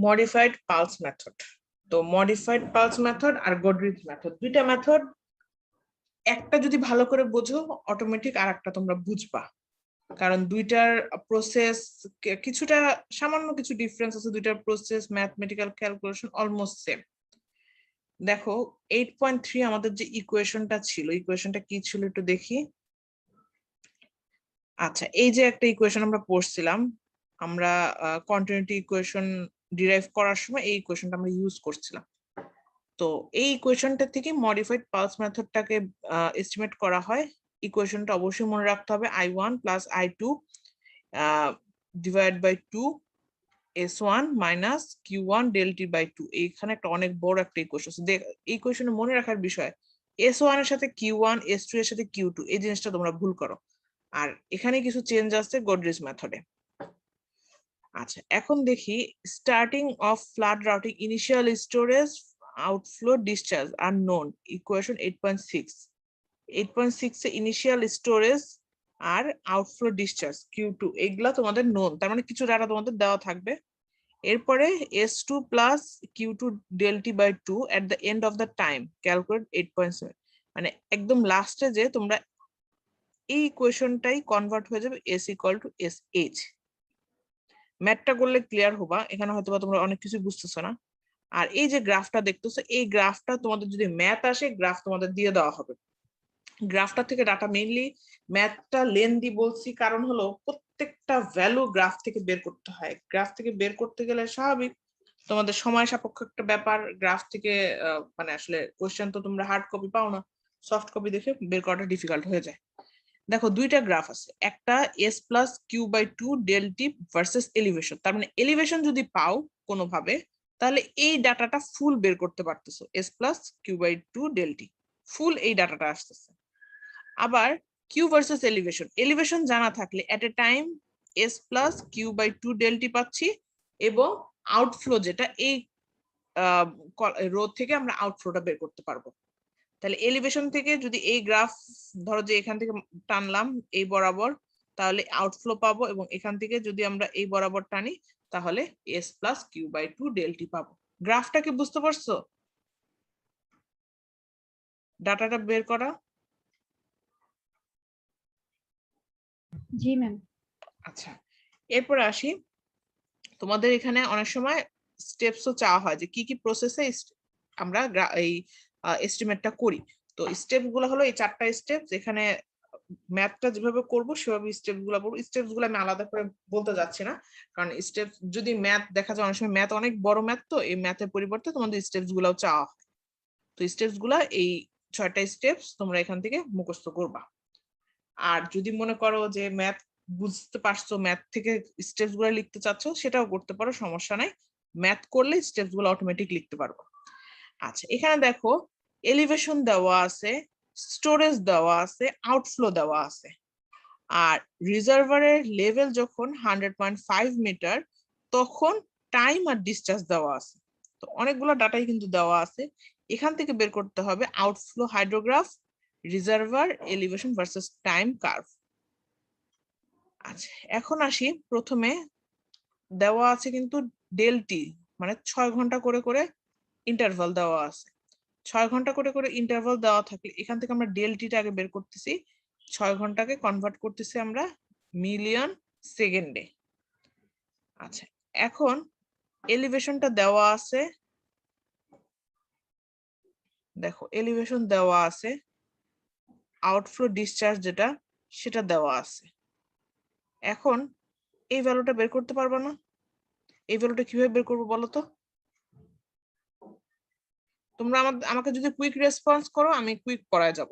Modified pulse method. তো modified pulse method আর গোডরিচ method, দুইটা method, একটা যদি ভালো করে বোঝো অটোমেটিক আর একটা তোমরা বুঝবা, কারণ দুইটার প্রসেস কিছুটা সামান্য কিছু ডিফারেন্স আছে, দুইটার process mathematical calculation almost same. দেখো 8.3 আমাদের যে ইকুয়েশনটা ছিল, ইকুয়েশনটা কি ছিল একটু দেখি। আচ্ছা, এই যে একটা ইকুয়েশন আমরা পড়ছিলাম, আমরা কন্টিনিউটি ইকুয়েশন ডিরাইভ করার সময় এই ইকুয়েশনটা আমরা ইউজ করছিলাম। তো এই ইকুয়েশনটা থেকে মডিফাইড পালস মেথডটাকে এস্টিমেট করা হয়। ইকুয়েশনটা অবশ্যই মনে রাখতে হবে, I1 plus I2 divide by 2 S1 minus Q1 del T by 2। এইখানে একটা অনেক বড় একটা ইকুয়েশন আছে, এই ইকুয়েশনে মনে রাখার বিষয় S1 এর সাথে Q1, S2 এর সাথে Q2, এই জিনিসটা তোমরা ভুল করো। আর এখানে কিছু চেঞ্জ আছে গোডরিচ মেথডে। আচ্ছা, এখন দেখি starting of flood routing, initial storage, outflow, discharge আর নোন। ইকুয়েশন 8.6, 8.6 এ ইনিশিয়াল স্টোরেজ আর আউটফ্লো, ডিসচার্জ, Q2 এগুলা তোমাদের নোন, তার মানে কিছু ডাটা তোমাদের দেওয়া থাকবে। এরপরে S2 plus Q2 del T by 2 at the end of the time calculate 8.7, মানে একদম লাস্টে যে তোমরা এই ইকুয়েশনটাই কনভার্ট হয়ে যাবে S ইকুয়াল টু SH। ম্যাথটা করলে ক্লিয়ার হবা, এখানে হয়তো তোমরা অনেক কিছু বুঝতেছো না। আর এই যে গ্রাফটা দেখতেছো, এই গ্রাফটা তোমাদের যদি ম্যাথ আসে, গ্রাফ তোমাদের দিয়ে দেওয়া হবে। গ্রাফটা থেকে ডাটা মেইনলি, ম্যাথটা লেন্দি বলছি কারণ হলো প্রত্যেকটা ভ্যালু গ্রাফ থেকে বের করতে হয়। গ্রাফ থেকে বের করতে গেলে স্বাভাবিক তোমাদের সময় সাপেক্ষ একটা ব্যাপার। গ্রাফ থেকে মানে আসলে কোশ্চেন তো তোমরা হার্ড কপি পাও না, সফট কপি দেখে বের করাটা ডিফিকাল্ট হয়ে যায়। দেখো দুইটা গ্রাফ আছে, একটা S plus Q by 2 del T versus elevation. তার মানে এলিভেশন যদি পাও কোনোভাবে, তাহলে এই ডাটাটা ফুল বের করতে পারতেছো, S plus Q by 2 del T full এই ডাটাটা আসতেছে। আবার কিউ ভার্সেস এলিভেশন, এলিভেশন জানা থাকলে at a time S plus Q by 2 del T পাচ্ছি, এবং আউটফ্লো যেটা এই রো থেকে আমরা আউটফ্লোটা বের করতে পারবো। তাহলে এলিভেশন থেকে যদি এই গ্রাফ ধরো যে এখান থেকে টানলাম এই বরাবর, তাহলে আউটফ্লো পাবো, এবং এখান থেকে যদি আমরা এই বরাবর টানি তাহলে S plus Q by 2 del T পাবো। গ্রাফটাকে বুঝতে পারছো, ডাটাটা বের করা? জি ম্যাম। আচ্ছা, এরপর আসি, তোমাদের এখানে অনেক সময় স্টেপসও চাওয়া হয় যে কি কি প্রসেসে আমরা এই এস্টিমেটটা করি। তো স্টেপ গুলো হলো এই 4টা স্টেপ, যেখানে ম্যাথটা যেভাবে করবো সেভাবে স্টেপ গুলো বলবো। স্টেপস গুলো আমি আলাদা করে বলতে যাচ্ছি না, কারণ স্টেপ যদি ম্যাথ দেখা যায় অনেক সময় ম্যাথ অনেক বড় ম্যাথ, তো এই ম্যাথের পরিবর্তে তোমাদের স্টেপস গুলাও চাওয়া হয়। তো স্টেপস গুলা এই 6টা স্টেপস তোমরা এখান থেকে মুখস্থ করবা। আর যদি মনে করো যে ম্যাথ বুঝতে পারছো, ম্যাথ থেকে স্টেপস গুলো লিখতে চাচ্ছ, সেটাও করতে পারো, সমস্যা নাই। ম্যাথ করলে স্টেপস গুলো অটোমেটিক লিখতে পারবো। আচ্ছা, এখানে দেখো এলিভেশন দেওয়া আছে, স্টোরেজ দেওয়া আছে, আউটফ্লো দেওয়া আছে, আর রিজার্ভারের লেভেল যখন 100.5 মিটার তখন টাইম আর ডিসচার্জ দেওয়া আছে। তো অনেকগুলো ডাটাই কিন্তু দেওয়া আছে, এখান থেকে বের করতে হবে outflow hydrograph, reservoir, elevation versus time curve. আচ্ছা, এখন আসি, প্রথমে দেওয়া আছে কিন্তু ডেলটি, মানে 6 ঘন্টা করে করে ইন্টারভাল দেওয়া আছে। 6 ঘন্টা করে করে ইন্টারভাল দেওয়া থাকলে এখান থেকে আমরা ডেলটিটা আগে বের করতেছি, 6 ঘন্টাকে কনভার্ট করতেছি আমরা মিলিয়ন সেকেন্ডে। আচ্ছা, এখন এলিভেশনটা দেওয়া আছে, দেখো এলিভেশন দেওয়া আছে, আউটফ্লো ডিসচার্জ যেটা সেটা দেওয়া আছে। এখন এই ভ্যালুটা বের করতে পারবা না? এই ভ্যালুটা কিভাবে বের করবো বলো তো? তোমরা আমাকে যদি কুইক রেসপন্স করো আমি কুইক পড়ায় যাব,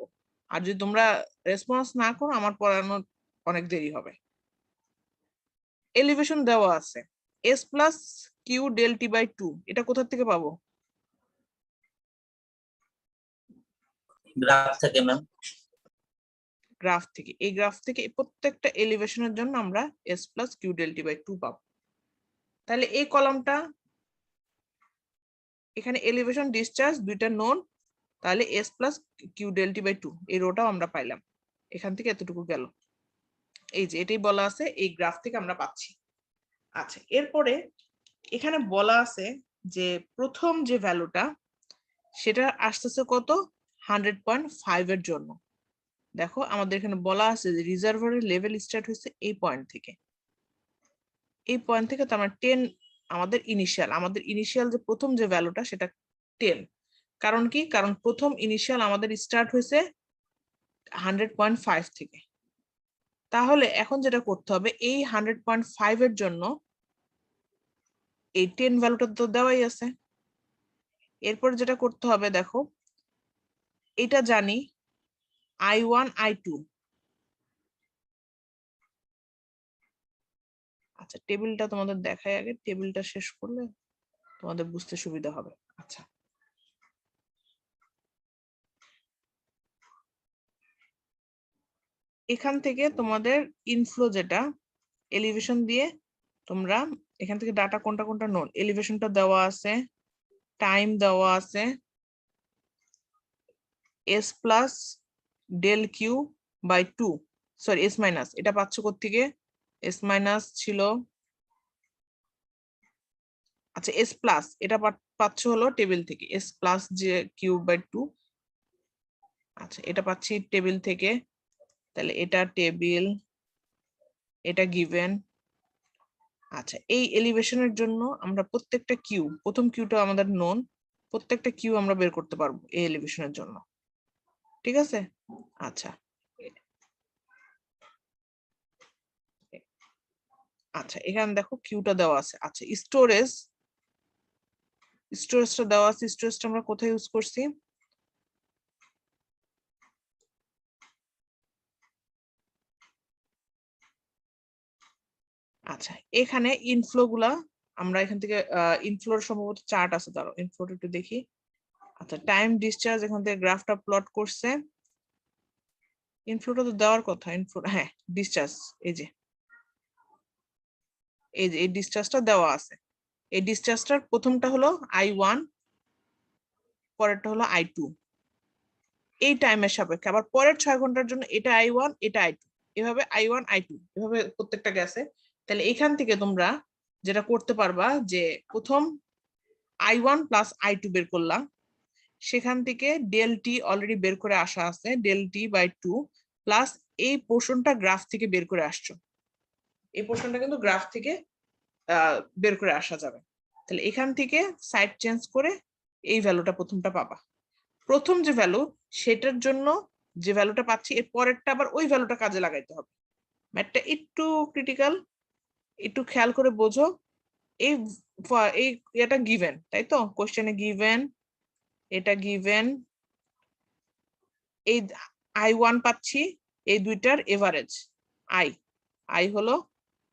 আর যদি তোমরা রেসপন্স না করো আমার পড়ানোর অনেক দেরি হবে। এলিভেশন দেওয়া আছে S plus Q del T by 2, এটা কোথা থেকে পাবো? গ্রাফ থেকে ম্যাম। গ্রাফ থেকে। এই গ্রাফ থেকে প্রত্যেকটা এলিভেশনের জন্য আমরা S plus Q del T by 2 পাবো। তাহলে এই কলামটা, এখানে এলিভেশন ডিসচার্জ দুইটা নোন, তাহলে S plus Q del T by 2 এই রোটাও আমরা পাইলাম, এখান থেকে এতটুকু গেল। এই যে এটাই বলা আছে, এই গ্রাফ থেকে আমরা পাচ্ছি। আচ্ছা, এরপরে এখানে বলা আছে যে প্রথম যে ভ্যালুটা সেটা আসতেছে কত 100.5 এর জন্য। দেখো আমাদের এখানে বলা আছে যে রিজার্ভারের লেভেল স্টার্ট হয়েছে এই পয়েন্ট থেকে, এই পয়েন্ট থেকে তো আমরা 10 আমাদের ইনিশিয়াল যে প্রথম যে ভ্যালুটা সেটা 10। কারণ কি, কারণ প্রথম ইনিশিয়াল আমাদের স্টার্ট হয়েছে 100.5 থেকে। তাহলে এখন যেটা করতে হবে এই 100.5 এর জন্য এই 10 ভ্যালুটা তো দেওয়াই আছে। এরপর যেটা করতে হবে দেখো, এটা জানি I1 I2। আচ্ছা টেবিলটা তোমাদের দেখাই, আগে টেবিলটা শেষ করলে তোমাদের বুঝতে সুবিধা হবে। আচ্ছা এখান থেকে তোমাদের ইনফ্লো যেটা এলিভেশন দিয়ে তোমরা এখান থেকে ডাটা কোনটা কোনটা নোন, এলিভেশনটা দেওয়া আছে, টাইম দেওয়া আছে, S plus del Q by 2, sorry S minus, এটা পাচ্ছ কোত্থেকে, এস মাইনাস ছিল, আচ্ছা এস প্লাস এটা পাচ্ছ হলো টেবিল থেকে, এস প্লাস যে কিউব বাই 2, আচ্ছা এটা পাচ্ছি টেবিল থেকে, তাহলে এটা টেবিল, এটা গিভেন। আচ্ছা এই এলিভেশনের জন্য আমরা প্রত্যেকটা কিউ, প্রথম কিউটা আমাদের নোন, প্রত্যেকটা কিউ আমরা বের করতে পারবো এই এলিভেশনের জন্য, ঠিক আছে। আচ্ছা আচ্ছা এখানে দেখো কিউটা দেওয়া আছে। আচ্ছা স্টোরেজটা দেওয়া আছে, স্টোরেজটা আমরা কোথায় ইউজ করছি, আচ্ছা এখানে ইনফ্লো গুলা আমরা এখান থেকে ইনফ্লোর সম্ভবত চার্ট আছে, দাঁড়াও ইনফ্লোটা একটু দেখি। আচ্ছা টাইম ডিসচার্জ এখান থেকে গ্রাফটা প্লট করছে, ইনফ্লোটা তো দেওয়ার কথা, ইনফ্লো হ্যাঁ ডিসচার্জ, এই যে এই ডিসচার্জটা দেওয়া আছে। এই ডিসচার্জটার প্রথমটা হলো I1, পরেরটা হলো I2, এই টাইমের সাপেক্ষে। আবার পরের 6 ঘন্টার জন্য এটা I1 এটা I2, এভাবে I1 I2 এভাবে প্রত্যেকটা গেছে। তাহলে এখান থেকে তোমরা যেটা করতে পারবা যে প্রথম I1 প্লাস I2 বের করলাম, সেখান থেকে ডেল টি অলরেডি বের করে আসা আছে, ডেল টি বাই 2 প্লাস এই পোর্শনটা গ্রাফ থেকে বের করে আসছো, এই পোর্শনটা কিন্তু গ্রাফ থেকে বের করে আসা যাবে। তাহলে এখান থেকে সাইড চেঞ্জ করে এই ভ্যালুটা প্রথমটা পাবা। প্রথম যে ভ্যালু সেটার জন্য যে ভ্যালুটা পাচ্ছি এর পরেরটা আবার ওই ভ্যালুটা কাজে লাগাইতে হবে। ম্যাথটা একটু ক্রিটিক্যাল, একটু খেয়াল করে বোঝো। এই এই এটা গিভেন, তাই তো কোশ্চেনে গিভেন, এটা গিভেন, এই I1 পাচ্ছি, এই দুইটার এভারেজ আই হলো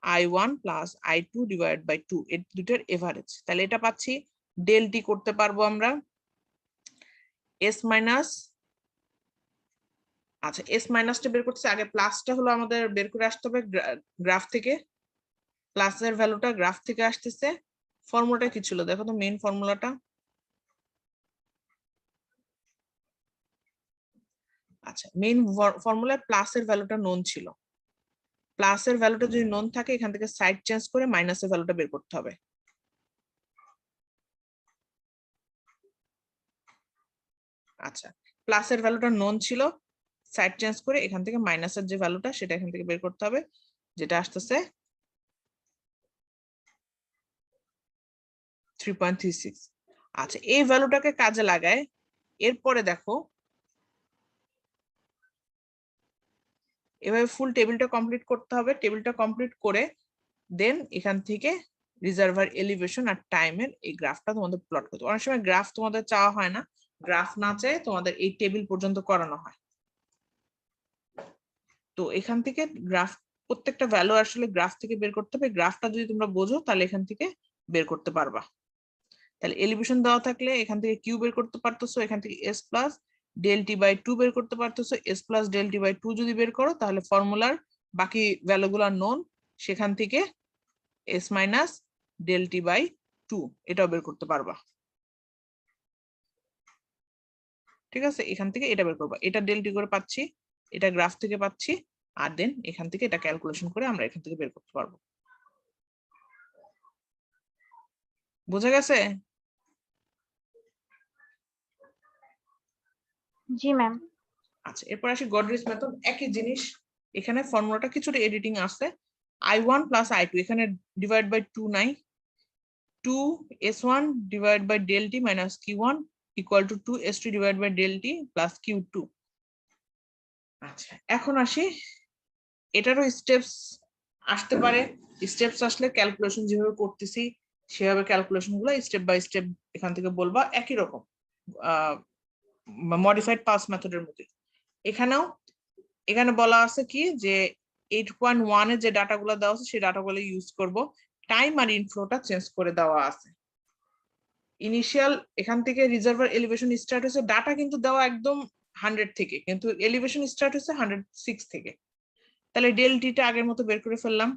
I1 plus I2 divide by 2, এই দুইটার এভারেজ। তাহলে এটা পাচ্ছি, ডেল টি করতে পারবো আমরা এস মাইনাস, আচ্ছা এস মাইনাসটা বের করতে আগে প্লাসটা হলো আমাদের বের করে আসতে হবে গ্রাফ থেকে, প্লাসের ভ্যালুটা গ্রাফ থেকে আসতেছে। ফর্মুলাটা কি ছিল দেখো তো, মেইন ফর্মুলাটা, আচ্ছা মেইন ফর্মুলায় প্লাসের ভ্যালুটা নোন ছিল, প্লাসের ভ্যালুটা যদি নোন থাকে এখান থেকে সাইড চেঞ্জ করে মাইনাসের ভ্যালুটা বের করতে হবে। আচ্ছা প্লাসের ভ্যালুটা নোন ছিল, সাইড চেঞ্জ করে এখান থেকে মাইনাসের যে ভ্যালুটা সেটা এখান থেকে বের করতে হবে, যেটা আসতেছে 3.36। আচ্ছা এই ভ্যালুটাকে কাজে লাগায় এরপরে দেখো এভাবে ফুল টেবিলটা কমপ্লিট করতে হবে। টেবিলটা কমপ্লিট করে দেন এখান থেকে রিজার্ভার এলিভেশন আর টাইমের এই গ্রাফটা তোমাদের প্লট করতে। অনেক সময় গ্রাফ তোমাদের চাওয়া হয় না, গ্রাফ না চাই তোমাদের এই টেবিল পর্যন্ত করানো হয়। তো এখান থেকে গ্রাফ প্রত্যেকটা ভ্যালু আসলে গ্রাফ থেকে বের করতে হবে, গ্রাফটা যদি তোমরা বোঝো তাহলে এখান থেকে বের করতে পারবা। তাহলে এলিভেশন দেওয়া থাকলে এখান থেকে কিউ বের করতে পারতেছো, এখান থেকে S plus del T by 2 বের করতে পারতেছো, S plus del T by 2 যদি বের করো তাহলে ফর্মুলার বাকি ভ্যালুগুলো নোন, সেখান থেকে S minus del T by 2 এটাও বের করতে পারবা। ঠিক আছে, এখান থেকে এটা বের করবা, এটা ডেল টি করে পাচ্ছি, এটা গ্রাফ থেকে পাচ্ছি, আর দেন এখান থেকে এটা ক্যালকুলেশন করে আমরা এখান থেকে বের করতে পারবো। বোঝা গেছে? জি ম্যাম। আচ্ছা, এরপর আসি গডরেজ মেথড, একই জিনিস। এখানে ফর্মুলাটা কিছুটা এডিটিং আছে। I1 প্লাস I2, এখানে ডিভাইড বাই 2 নাই, 2s1 divide by del t minus q1 equal to 2s2 divide by del t plus q2। আচ্ছা, এখন আসি, এটারও স্টেপস আসতে পারে। স্টেপস আসলে ক্যালকুলেশন যেভাবে করতেছি সেভাবে ক্যালকুলেশন গুলো স্টেপ বাই স্টেপ এখান থেকে বলবা, একই রকম মডিফাইড পাস মেথডের মধ্যে। এখানেও এখানে বলা আছে কি যে 8.1 এর যে ডাটাগুলো দেওয়া আছে সেই ডাটাগুলো ইউজ করব। টাইম আর ইনফ্লোটা চেঞ্জ করে দেওয়া আছে। ইনিশিয়াল এখান থেকে রিজার্ভার এলিভেশন স্টার্ট হয়েছে, ডাটা কিন্তু দেওয়া একদম 100 থেকে, কিন্তু এলিভেশন স্টার্ট হয়েছে 106 থেকে। তাহলে ডেল টিটা আগের মতো বের করে ফেললাম।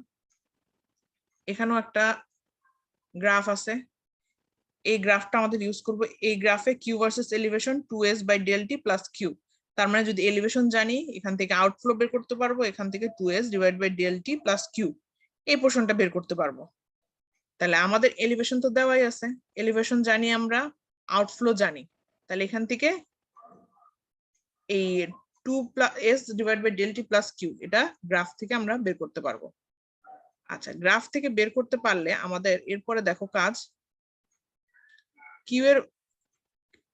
এখানেও একটা গ্রাফ আছে, এই গ্রাফটা আমাদের ইউজ করব। এই গ্রাফে Q versus elevation 2s by del T plus Q. তার মানে যদি এলিভেশন জানি এখান থেকে আউটফ্লো বের করতে পারবো, এখান থেকে 2s divide by del T plus Q এই পোর্শনটা বের করতে পারবো। তাহলে আমাদের এলিভেশন তো দেওয়াই আছে, এলিভেশন জানি আমরা, আউটফ্লো জানি, তাহলে এখান থেকে এই 2s divide by del T plus Q এটা গ্রাফ থেকে আমরা বের করতে পারবো। আচ্ছা, গ্রাফ থেকে বের করতে পারলে আমাদের এরপরে দেখো কাজ, কিউ এর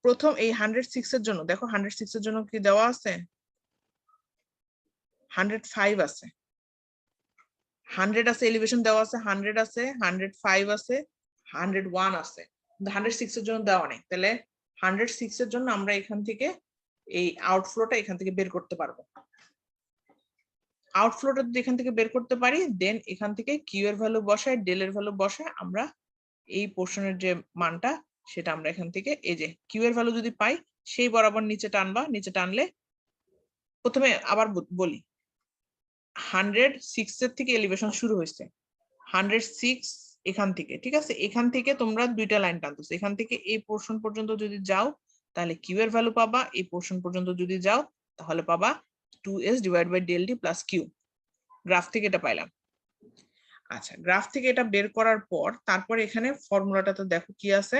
প্রথম এই 106 এর জন্য দেখো, 106 এর জন্য কি দেওয়া আছে, 105 আছে, 100 আছে, এলিভেশন দেওয়া আছে, 100 আছে, 105 আছে, 101 আছে, 106 এর জন্য দেওয়া নেই। তাহলে 106 এর জন্য আমরা এখান থেকে এই আউটফ্লোটা এখান থেকে বের করতে পারবো। আউটফ্লোটা যদি এখান থেকে বের করতে পারি, দেন এখান থেকে কিউ এর ভ্যালু বসায়, ডেল এর ভ্যালু বসায় আমরা এই পোর্শনের যে মানটা সেটা আমরা এখান থেকে, এই যে কিউ এর ভ্যালু যদি পাই সেই বরাবর নিচে টানবা, নিচে টানলে প্রথমে আবার বলি, 106 এর থেকে এলিভেশন শুরু হয়েছে, 106 এখান থেকে, ঠিক আছে, এখান থেকে তোমরা দুইটা লাইন টানতেছো, এখান থেকে এই পোর্শন পর্যন্ত যদি যাও তাহলে কিউ এর ভ্যালু পাবা, এই পোর্শন পর্যন্ত যদি যাও তাহলে পাবা 2s divide by del T plus Q. Graph থেকে এটা পাইলাম। আচ্ছা, গ্রাফ থেকে এটা বের করার পর তারপরে এখানে ফর্মুলাটাতে দেখো কি আছে,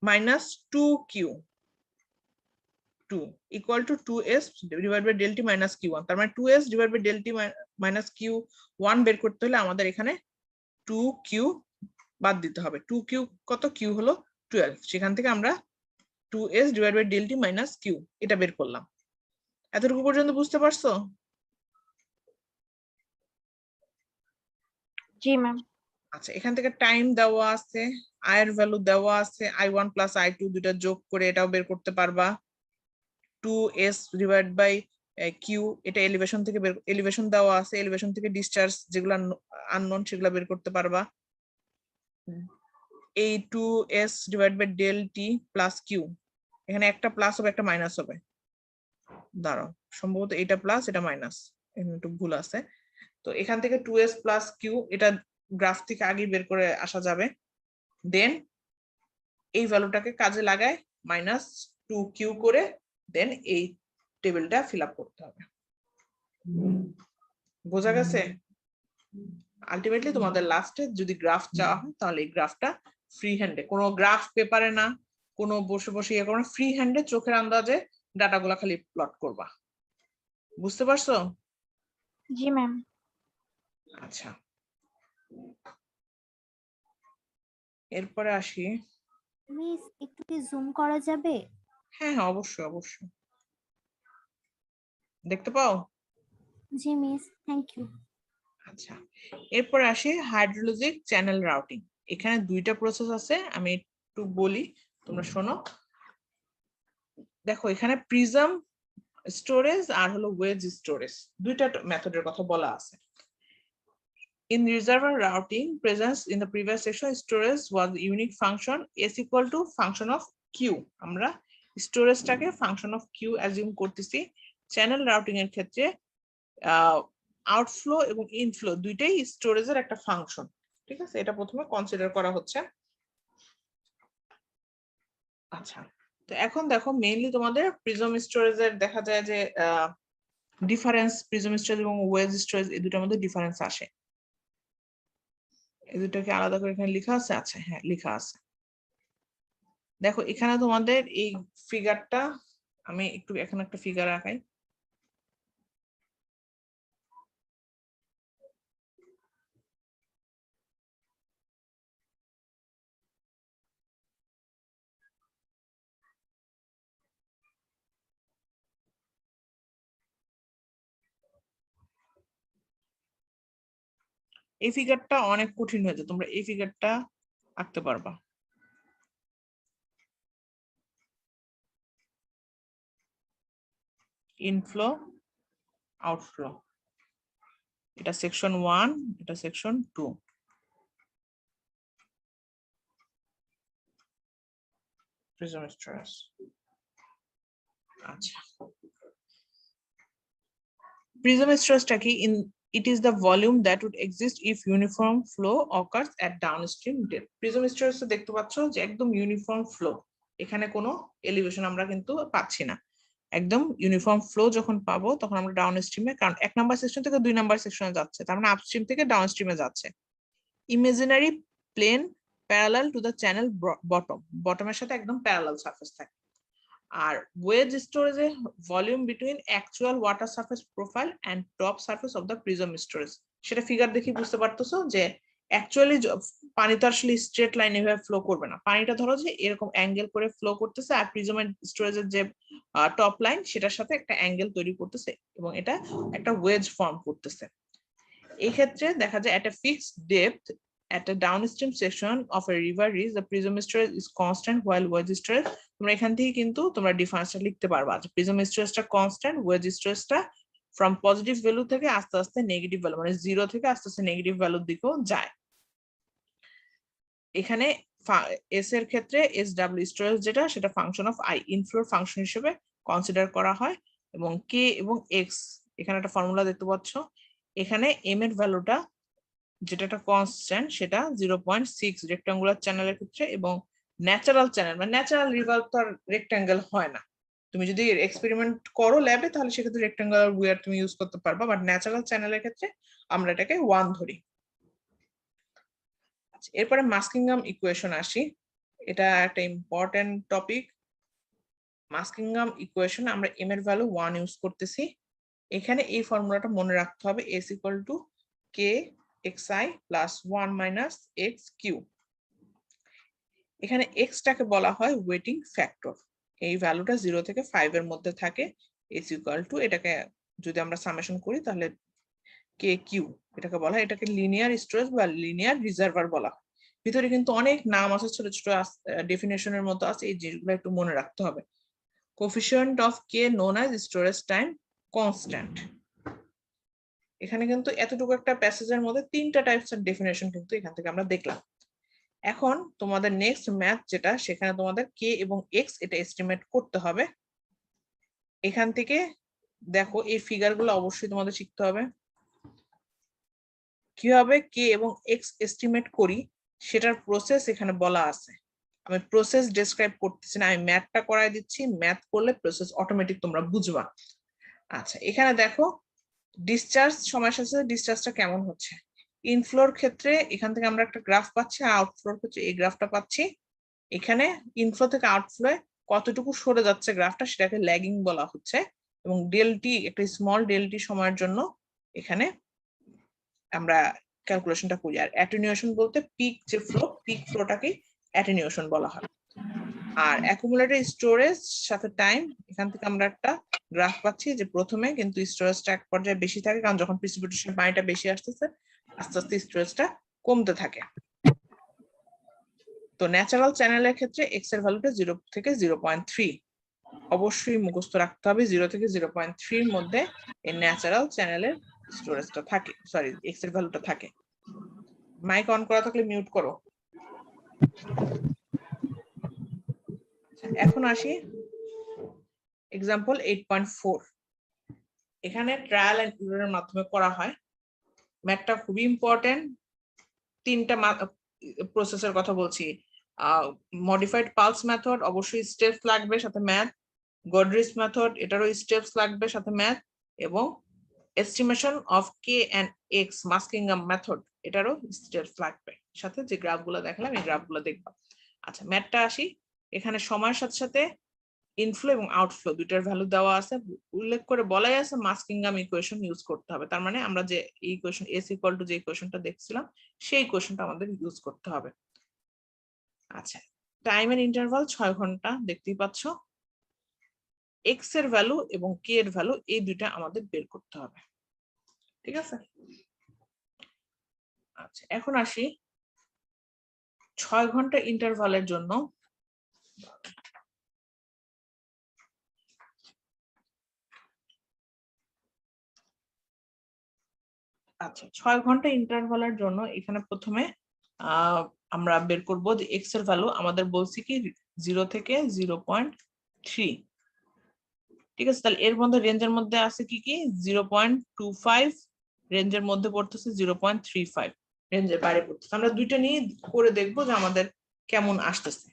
minus 2q 2 equal to 2s divided by del t minus q1। তার মানে 2s divided by del t minus q1 বের করতে হলে আমাদের এখানে 2q বাদ দিতে হবে। 2q কত, q হলো 12, সেখান থেকে আমরা 2s divided by del t minus q এটা বের করলাম। এতটুকু পর্যন্ত বুঝতে পারছো? জি ম্যাম। আচ্ছা, এখান থেকে টাইম দেওয়া আছে, i এর ভ্যালু দেওয়া আছে, i1 প্লাস i2 দুইটা যোগ করে এটাও বের করতে পারবা। 2s ডিভাইড বাই কিউ, এটা এলিভেশন থেকে বের, এলিভেশন দেওয়া আছে, এলিভেশন থেকে ডিসচার্জ যেগুলো আননোন সেগুলো বের করতে পারবা। এই 2s divide by del T plus Q, এখানে একটা প্লাস হবে একটা মাইনাস হবে, দাঁড়াও সম্ভবত এটা প্লাস এটা মাইনাস, এখানে একটু ভুল আছে। তো এখান থেকে 2s প্লাস কিউ এটা গ্রাফ থেকে আগে বের করে আসা যাবে। দেন এই ভ্যালুটাকে কাজে লাগায় মাইনাস 2q করে দেন এই টেবিলটা ফিল আপ করতে হবে। বোঝা গেছে? আলটিমেটলি তোমাদের লাস্টে যদি গ্রাফ চাওয়া হয় তাহলে এই গ্রাফটা ফ্রি হ্যান্ডে, কোনো গ্রাফ পেপারে না, কোনো বসে বসে ইয়ে করো না, ফ্রি হ্যান্ডে চোখের আন্দাজে ডাটাগুলা খালি প্লট করবা। বুঝতে পারছো? জি ম্যাম। আচ্ছা, এরপরে আসি, মিস একটু কি জুম করা যাবে? হ্যাঁ হ্যাঁ অবশ্যই অবশ্যই, দেখতে পাও? জি মিস, থ্যাংক ইউ। আচ্ছা, এরপরে আসি হাইড্রোলজিক চ্যানেল রাউটিং। এখানে দুইটা প্রসেস আছে, আমি একটু বলি তোমরা শোনো। দেখো এখানে প্রিজম স্টোরেজ আর হলো ওয়েজ স্টোরেজ দুইটা মেথডের কথা বলা আছে। In reservoir routing presence in the previous section, storage was the unique function s equal to function of q। আমরা স্টোরেজটাকে ফাংশন অফ q অ্যাজিউম করতেছি। চ্যানেল রাউটিং এর ক্ষেত্রে আউটফ্লো এবং ইনফ্লো দুইটাই স্টোরেজের একটা ফাংশন, ঠিক আছে, এটা প্রথমে কনসিডার করা হচ্ছে। আচ্ছা, তো এখন দেখো মেইনলি তোমাদের প্রিজম স্টোরেজের দেখা যায় যে ডিফারেন্স প্রিজম স্টোরেজ এবং ওয়েজ স্টোরেজ এই দুটার মধ্যে ডিফারেন্স আসে। এই দুটাকে আলাদা করে এখানে লেখা আছে? আচ্ছা হ্যাঁ লেখা আছে। দেখো এখানে তোমাদের এই ফিগারটা, আমি একটু এখানে একটা ফিগার আঁকাই। এই ফিগারটা অনেক কঠিন হয়েছে, তোমরা এই ফিগারটা আঁকতে পারবা। ইনফ্লো আউটফ্লো, এটা সেকশন 1, এটা সেকশন 2। Prism storage. আচ্ছা, প্রিজম স্টোরেজটা কি? It is the volume that would exist if uniform flow occurs at downstream depth. Prism স্টোরেজটা দেখতে পাচ্ছ যে একদম ইউনিফর্ম ফ্লো, এখানে কোনো এলিভেশন আমরা কিন্তু পাচ্ছি না। একদম ইউনিফর্ম ফ্লো যখন পাবো তখন আমরা ডাউনস্ট্রিমে, কারণ 1 নাম্বার সেকশন থেকে 2 নাম্বার সেকশনে যাচ্ছে, তার মানে আপস্ট্রিম থেকে ডাউনস্ট্রিমে যাচ্ছে। Imaginary plane parallel to the channel bottom, বটমের সাথে একদম প্যারালাল সারফেস থাকে। আর ওয়েজ স্টোরেজে volume between actual water surface profile and top surface of the prism storage. সেটা ফিগার দেখে বুঝতে পারতেছো যে অ্যাকচুয়ালি পানি তো আসলে স্ট্রেট লাইন এভাবে ফ্লো করবে না, পানিটা ধরো যে এরকম অ্যাঙ্গেল করে ফ্লো করতেছে, আর প্রিজমের স্টোরেজের যে টপ লাইন সেটার সাথে একটা অ্যাঙ্গেল তৈরি করতেছে এবং এটা একটা ওয়েজ ফর্ম করতেছে। এই ক্ষেত্রে দেখা যায় at a fixed depth at a downstream section of a river is the prism storage is constant while wedge storage, তোমরা এখান থেকে কিন্তু তোমরা ডিফারেন্সটা লিখতে পারবা যে প্রিজম স্টোরেজটা কনস্ট্যান্ট, ওয়েজ স্টোরেজটা ফ্রম পজিটিভ ভ্যালু থেকে আস্তে আস্তে নেগেটিভ ভ্যালু, মানে 0 থেকে আস্তে আস্তে নেগেটিভ ভ্যালুর দিকেও যায়। এখানে এস এর ক্ষেত্রে এস ডাব্লিউ স্টোরেজ যেটা, সেটা ফাংশন অফ আই, ইনফ্লোর ফাংশন হিসেবে কনসিডার করা হয়। এবং কে এবং এক্স, এখানে একটা ফর্মুলা দেখতে পাচ্ছ, এখানে এম এর ভ্যালুটা যেটা একটা কনস্ট্যান্ট সেটা 0.6 রেক্টাঙ্গুলার চ্যানেলের ক্ষেত্রে, এবং ন্যাচারাল চ্যানেল মানে ন্যাচারাল রিভার তো আর রেক্টাঙ্গেল হয় না। তুমি যদি এক্সপেরিমেন্ট করো ল্যাবে তাহলে সেক্ষেত্রে রেক্টাঙ্গুলার ওয়্যার তুমি ইউজ করতে পারবা, বাট ন্যাচারাল চ্যানেলের ক্ষেত্রে আমরা এটাকে 1 ধরি। এরপরে মাস্কিংহাম ইকুয়েশন আসি, এটা একটা ইম্পর্টেন্ট টপিক। মাস্কিংহাম ইকুয়েশন আমরা এম এর ভ্যালু 1 ইউজ করতেছি। এখানে এই ফর্মুলাটা মনে রাখতে হবে, s equal to K xi plus 1 minus X Q. এখানে এক্স টাকে বলা হয় ওয়েটিং ফ্যাক্টর, এই ভ্যালুটা 0 থেকে 5 এর মধ্যে থাকে। s ইকুয়াল টু, এটাকে যদি আমরা সামেশন করি তাহলে কে কিউ, এটাকে বলা হয়, এটাকে লিনিয়ার স্টোরেজ বা লিনিয়ার রিজার্ভার বলা হয়। ভিতরে কিন্তু অনেক নাম আছে, ছোট ছোট ডেফিনেশনের মতো আছে, এই জিনিসগুলো একটু মনে রাখতে হবে। Coefficient of K known as storage time constant. এখানে কিন্তু এতটুকু একটা প্যাসেজের মধ্যে 3টা টাইপস অফ ডেফিনেশন কিন্তু এখান থেকে আমরা দেখলাম। এখন তোমাদের নেক্সট ম্যাথ যেটা, সেখানে তোমাদের কে এবং এক্স এটা এস্টিমেট করতে হবে। এখান থেকে দেখো এই ফিগারগুলো অবশ্যই তোমাদের শিখতে হবে। কিভাবে কে এবং এক্স এস্টিমেট করি সেটার প্রসেস এখানে বলা আছে। আমি প্রসেস ডেসক্রাইব করতেছি না, আমি ম্যাথটা করাই দিচ্ছি, ম্যাথ করলে প্রসেস অটোমেটিক তোমরা বুঝবা। আচ্ছা, এখানে দেখো ডিসচার্জ সময়ের সাথে সাথে ডিসচার্জটা কেমন হচ্ছে। ইনফ্লোর ক্ষেত্রে এখান থেকে আমরা একটা গ্রাফ পাচ্ছি, আর আউটফ্লোর ক্ষেত্রে এই গ্রাফটা পাচ্ছি। এখানে ইনফ্লো থেকে আউটফ্লো কতটুকু সরে যাচ্ছে গ্রাফটা, সেটাকে ল্যাগিং বলা হচ্ছে। এবং ডেলটি, একটা স্মল ডেলটি সময়ের জন্য এখানে আমরা ক্যালকুলেশনটা করি। আর অ্যাটেনুয়েশন বলতে পিক যে ফ্লো, পিক ফ্লোটাকে অ্যাটেনুয়েশন বলা হয়। আর অ্যাকুমুলেটর স্টোরেজ সাথে টাইম, এখান থেকে আমরা একটা গ্রাফ পাচ্ছি যে প্রথমে কিন্তু স্টোরেজটা এক পর্যায়ে বেশি থাকে, কারণ যখন প্রিসিপিটেশন পানিটা বেশি আসতেছে আস্তে আস্তে স্টোরেজটা কমতে থাকে। তো ন্যাচারাল চ্যানেলের ক্ষেত্রে এক্স এর ভ্যালুটা 0 থেকে 0.3 অবশ্যই মুখস্থ রাখতে হবে। 0 থেকে 0.3 এর মধ্যে এই ন্যাচারাল চ্যানেলের স্টোরেজটা থাকে, সরি এক্স এর ভ্যালুটা থাকে। মাইক অন করা থাকলে মিউট করো। এখন আসি এক্সাম্পল 8.4। এখানে ট্রায়াল এন্ড এররের মাধ্যমে করা হয়। ম্যাথটা খুবই ইম্পর্টেন্ট। 3টা প্রসেসের কথা বলছি। মডিফাইড পালস মেথড, অবশ্যই স্টেপস লাগবে সাথে ম্যাথ। গডরিচ মেথড, এটারও স্টেপস লাগবে সাথে ম্যাথ। এবং estimation of K and X Muskingum method, এটারও স্টেট লাগবে। সাথে যে গ্রাফগুলো দেখালাম এই গ্রাফগুলো দেখবা। আচ্ছা ম্যাথটা আসি, এখানে সময়ের সাথে সাথে ইনফ্লো এবং আউটফ্লো দুইটার ভ্যালু দেওয়া আছে, উল্লেখ করে বলাই আছে মাস্কিংহাম ইকুয়েশন ইউজ করতে হবে। তার মানে আমরা যে ইকুয়েশন এস ইকুয়াল টু যে ইকুয়েশনটা দেখছিলাম সেই ইকুয়েশনটা আমাদের ইউজ করতে হবে। আচ্ছা টাইমের ইন্টারভাল 6 ঘন্টা দেখতেই পাচ্ছ। এক্স এর ভ্যালু এবং কে এর ভ্যালু এই দুইটা আমাদের বের করতে হবে, ঠিক আছে। আচ্ছা এখন আসি 6 ঘন্টা ইন্টারভালের জন্য আচ্ছা 6 ঘন্টা ইন্টারভালের জন্য এখানে প্রথমে আমরা বের করব যে এক্স এর ভ্যালু আমাদের বলছি কি 0 থেকে 0.3, ঠিক আছে। তাহলে এর মধ্যে রেঞ্জের মধ্যে আছে কি কি 0.25, রেঞ্জের মধ্যে পড়তেছে 0.35, রেঞ্জের বাইরে পড়তেছে। আমরা দুইটা নিয়ে করে দেখবো যে আমাদের কেমন আসতেছে।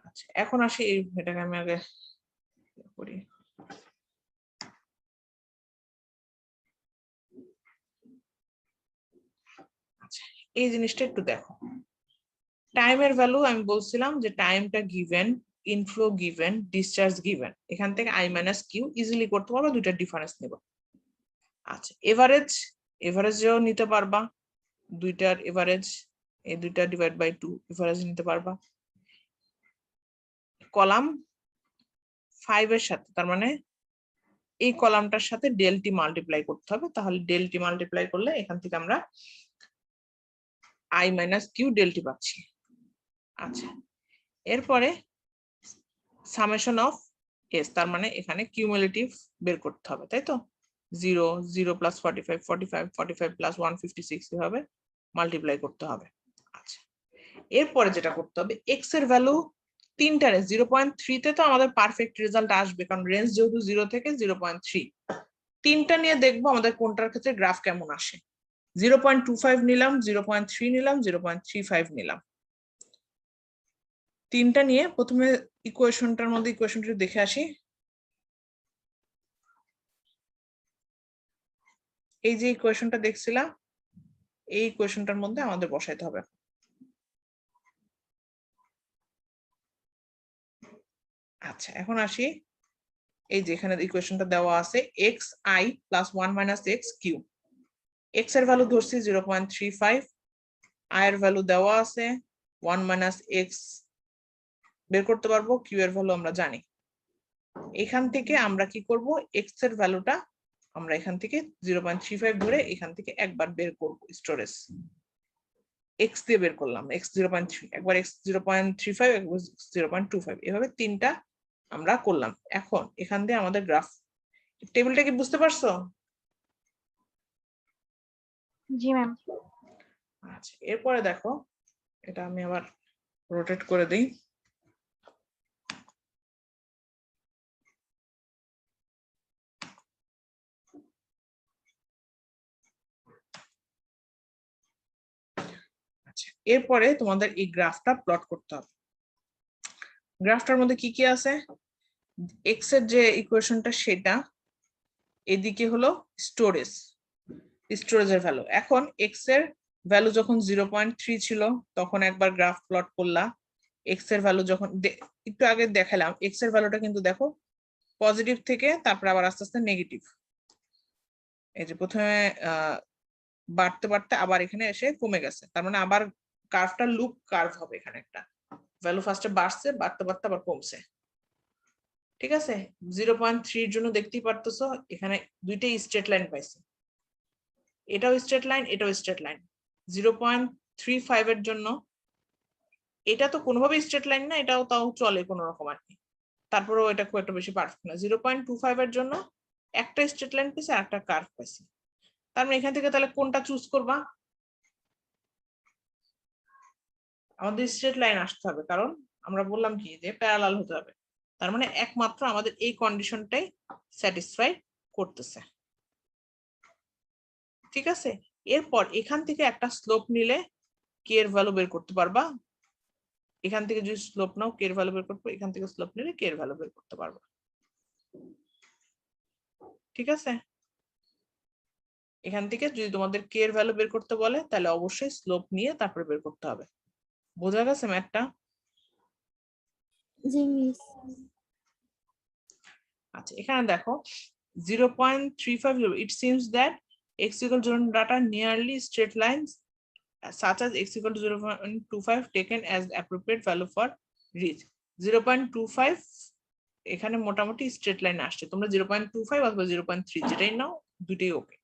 আচ্ছা এখন আসি এটাকে আমি আগে করি। আচ্ছা এই জিনিসটা একটু দেখো, টাইমের ভ্যালু আমি বলছিলাম যে টাইমটা given, inflow given, discharge given, এখান থেকে আই মাইনাস কিউ ইজিলি করতে পারবো, দুইটা ডিফারেন্স নেব। আচ্ছা এভারেজ, এভারেজও নিতে পারবা, দুইটার এভারেজ এই দুইটা ডিভাইড বাই 2 এভারেজ নিতে পারবা। কলাম 5 এর সাথে, তার মানে এই কলামটার সাথে ডেলটি মাল্টিপ্লাই করতে হবে, তাহলে ডেলটি মাল্টিপ্লাই করলে এখান থেকে আমরা আই মাইনাস কিউ ডেলটি পাচ্ছি। আচ্ছা এরপরে সামেশন অফ এস, তার মানে এখানে কিউমুলেটিভ বের করতে হবে, তাই তো 0 0 প্লাস 45 45 45 প্লাস 156 এভাবে মাল্টিপ্লাই করতে হবে। আচ্ছা এরপরে যেটা করতে হবে এক্স এর ভ্যালু তিনটা রেঞ্জ 0.3 তে তো আমাদের পারফেক্ট রেজাল্ট আসবে, কারণ রেঞ্জ যেহেতু 0 থেকে 0.3, তিনটা নিয়ে দেখবো আমাদের কোনটার ক্ষেত্রে গ্রাফ কেমন আসে। 0.25 নিলাম, 0.3 নিলাম, 0.35 নিলাম, তিনটা নিয়ে প্রথমে ইকুয়েশনটার মধ্যে ইকুয়েশনটা দেখে আসি। এই যে ইকুয়েশনটা দেখছিলাম এই ইকুয়েশনটার মধ্যে আমাদের বসাইতে হবে। আচ্ছা এখন আসি, এই যে এখানে ইকুয়েশনটা দেওয়া আছে X I plus 1 minus X Q, X এর ভ্যালু ধরছি 0.35, আই এর ভ্যালু দেওয়া আছে 1 মাইনাস এক্স বের করতে পারবো, কিউ এর ভ্যালু আমরা জানি। এখান থেকে আমরা কি করব এক্স এর ভ্যালুটা আমরা এখান থেকে 0.35 ধরে এখান থেকে একবার বের করব, স্টোরেজ এক্স দিয়ে বের করলাম, এক্স 0.3, একবার এক্স 0.35, একবার 0.25, এভাবে তিনটা আমরা করলাম। এখন এখান দিয়ে আমাদের গ্রাফ টেবিলটা কি বুঝতে পারছো? জি ম্যাম। আচ্ছা এরপরে দেখো, এটা আমি আবার রোটেট করে দিই। আচ্ছা এরপরে তোমাদের এই গ্রাফটা প্লট করতে হবে। গ্রাফটার মধ্যে কি কি আছে, এক্স এর যে ইকুয়েশনটা সেটা, এদিকে হলো স্টোরেজ, স্টোরেজের ভ্যালু। এখন এক্স এর ভ্যালু যখন 0.3 ছিল তখন একবার গ্রাফ প্লট করলাম, এক্স এর ভ্যালু যখন একটু আগে দেখালাম এক্স এর ভ্যালুটা কিন্তু দেখো পজিটিভ থেকে তারপর আবার আস্তে আস্তে নেগেটিভ, এই যে প্রথমে বাড়তে বাড়তে আবার এখানে এসে কমে গেছে, তার মানে আবার কার্ভটা লুপ কার্ভ হবে, এখানে একটা ভ্যালু ফার্স্টে বাড়ছে বাড়তে বাড়তে আবার কমছে, ঠিক আছে। 0.3 এর জন্য দেখতেই পারতেছো এখানে দুইটাই স্ট্রেট লাইন পাইছে, এটাও স্ট্রেট লাইন এটাও স্ট্রেট লাইন। 0.35 এর জন্য এটা তো কোনোভাবেই স্ট্রেট লাইন না, এটাও তাও চলে কোনো রকম আর কি, তারপরেও এটা খুব একটা বেশি পারফেক্ট না। 0.25 এর জন্য একটা স্ট্রেট লাইন পেয়েছে আর একটা কার্ভ পাইছে, তার মানে এখান থেকে তাহলে কোনটা চুজ করবা? আমাদের স্ট্রেট লাইন আসতে হবে, কারণ আমরা বললাম কি যে প্যারালাল হতে হবে, তার মানে একমাত্র আমাদের এই কন্ডিশনটাই স্যাটিসফাই করতেছে, ঠিক আছে। এরপর এখান থেকে একটা স্লোপ নিলে কে এর ভ্যালু বের করতে পারবা, এখান থেকে যদি স্লোপ নাও কে এর ভ্যালু বের করতে, এখান থেকে স্লোপ নিলে কে এর ভ্যালু বের করতে পারবা। ঠিক আছে? এখান থেকে যদি তোমাদের কে এর ভ্যালু বের করতে বলে তাহলে অবশ্যই স্লোপ নিয়ে তারপরে বের করতে হবে। বোঝা গেছে ম্যাথটা? জি মিস। আচ্ছা এখানে দেখো 0.35, it seems that x equal to data nearly straight lines such as x equal to 0.25 taken as the appropriate value for reach 0.25 এখানে মোটামুটি স্ট্রেট লাইন আসছে, তোমরা 0.25 অথবা 0.3 যেটাই নাও দুইটাই ওকে,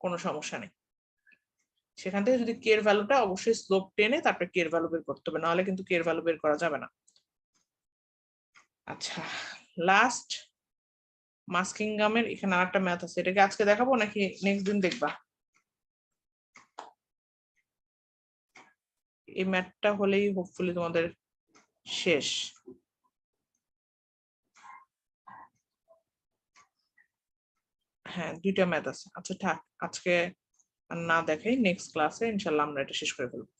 কোনো সমস্যা নেই। সেখান থেকে যদি কে এর ভ্যালুটা অবশ্যই স্লোপ টেনে তারপরে কে এর ভ্যালু বের করতে হবে, নাহলে কিন্তু কে এর ভ্যালু বের করা যাবে না। আচ্ছা লাস্ট মাস্কিংহামের এখানে আরেকটা ম্যাথ আছে, এটাকে আজকে দেখাবো নাকি নেক্সট দিন দেখবা? এই ম্যাথটা হলেই হোপফুলি তোমাদের শেষ। হ্যাঁ দুইটা ম্যাথ আছে। আচ্ছা থাক, আজকে আর না দেখাই, নেক্সট ক্লাসে ইনশাল্লাহ আমরা এটা শেষ করে ফেলবো।